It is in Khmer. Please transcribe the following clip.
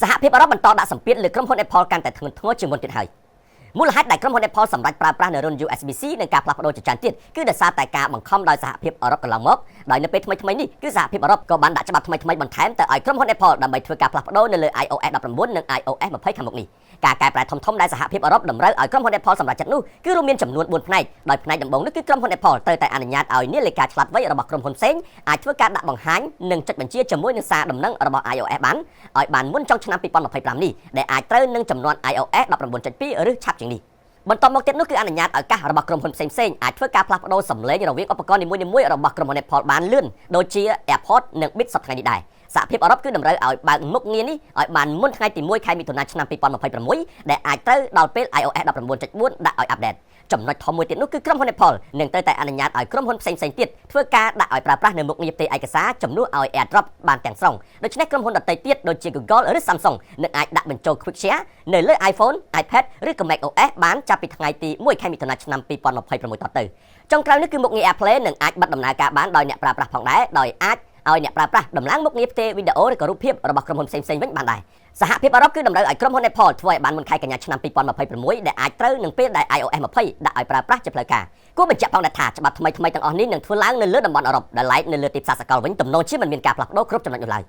សហភាពអឺរ៉ុបបន្តដាក់សម្ពាធលើក្រុមហ៊ុន Apple កាន់តែធ្ងន់ធ្ងរជាងមុនទៀតហើយមូលហេតុដែលក្រុមហ៊ុន Apple សម្រេចប្រើប្រាស់នៅរុន USB-C និងការផ្លាស់ប្ដូរជាច្រើនទៀតគឺដោយសារតែការបង្ខំដោយសហភាពអឺរ៉ុបកន្លងមកដោយនៅពេលថ្មីៗនេះគឺសហភាពអឺរ៉ុបក៏បានដាក់ច្បាប់ថ្មីៗបន្ថែមទៅឲ្យក្រុមហ៊ុន Apple ដើម្បីធ្វើការផ្លាស់ប្ដូរនៅលើ iOS 19និង iOS 20ខាងមុខនេះការកែប្រែធំៗដែលសហភាពអឺរ៉ុបតម្រូវឲ្យក្រុមហ៊ុន Apple សម្រេចចិត្តនោះគឺរួមមានចំនួន4ផ្នែកដោយផ្នែកដំបូងនោះគឺក្រុមហ៊ុន Apple ត្រូវតែអនុញ្ញាតឲ្យនាឡិកាឆ្លាតវៃរបស់ក្រុមហ៊ុនផ្សេងអាចធ្វើការដាក់បង្ហាញនិងចុចបញ្ជាជាមួយនឹងសារដំណឹងរបស់ iOS បានមុនចុងឆ្នាំ2025នេះដែលអាចត្រូវនឹងចំនួន iOS 19.2 ឬឆាប់ជាងនេះបន្ទាប់មកទៀតនោះគឺអនុញ្ញាតឲ្យកាសរបស់ក្រុមហ៊ុនផ្សេងៗអាចធ្វើការផ្លាស់ប្ដូរសំឡេងរវាងឧបករណ៍នីមួយៗរបស់ក្រុមហ៊ុន Apple បានលឿនដូចជា AirPods និង Beats សប្តាហ៍នេះដែរសហភាពអឺរ៉ុបគឺតម្រូវឲ្យបើកមុខងារនេះឲ្យបានមុនថ្ងៃទី1ខែមិថុនាឆ្នាំ2026ដែលអាចត្រូវដល់ពេល iOS 19.4ដាក់ឲ្យអាប់ដេតចំណុចធំមួយទៀតនោះគឺក្រុមហ៊ុន Apple នឹងត្រូវតែអនុញ្ញាតឲ្យក្រុមហ៊ុនផ្សេងៗទៀតធ្វើការដាក់ឲ្យប្រើប្រាស់នៅមុខងារផ្ទេរឯកសារជំនួសឲ្យ AirDrop បានទាំងស្រុងដូច្នេះក្រុមហ៊ុនដទៃទៀតដូចជា Google ឬ Samsung នឹងអាចដាក់បញ្ចូល Quick Share នៅលើ iPhone, iPad ឬក៏ macOS បានចាប់ពីថ្ងៃទី1ខែមិថុនាឆ្នាំ2026តទៅចុងក្រោយនេះគឺមុខងារ AirPlay នឹងអាចបិទដំណើរការបានដោយអ្នកប្រើប្រាស់ផងដែរដោយអាចឲ្យអ្នកប្រើប្រាស់ដំឡើងមុខងារផ្ទេរវីដេអូឬក៏រូបភាពរបស់ក្រុមហ៊ុនផ្សេងៗវិញបានដែរសហភាពអឺរ៉ុបគឺតម្រូវឲ្យក្រុមហ៊ុន Apple ធ្វើឲ្យបានមុនខែកញ្ញាឆ្នាំ2026ដែលអាចត្រូវនឹងពេលដែល iOS 20ដាក់ឲ្យប្រើប្រាស់ជាផ្លូវការគួរបញ្ជាក់ផងដែរថាច្បាប់ថ្មីៗទាំងអស់នេះនឹងធ្វើឡើងនៅលើតំបន់អឺរ៉ុបដែលឡែកនៅលើទីផ្សារសកលវិញទំនងជាមិនមានការផ្លាស់ប្ដូរគ្រប់ចំណុចនោះឡើយ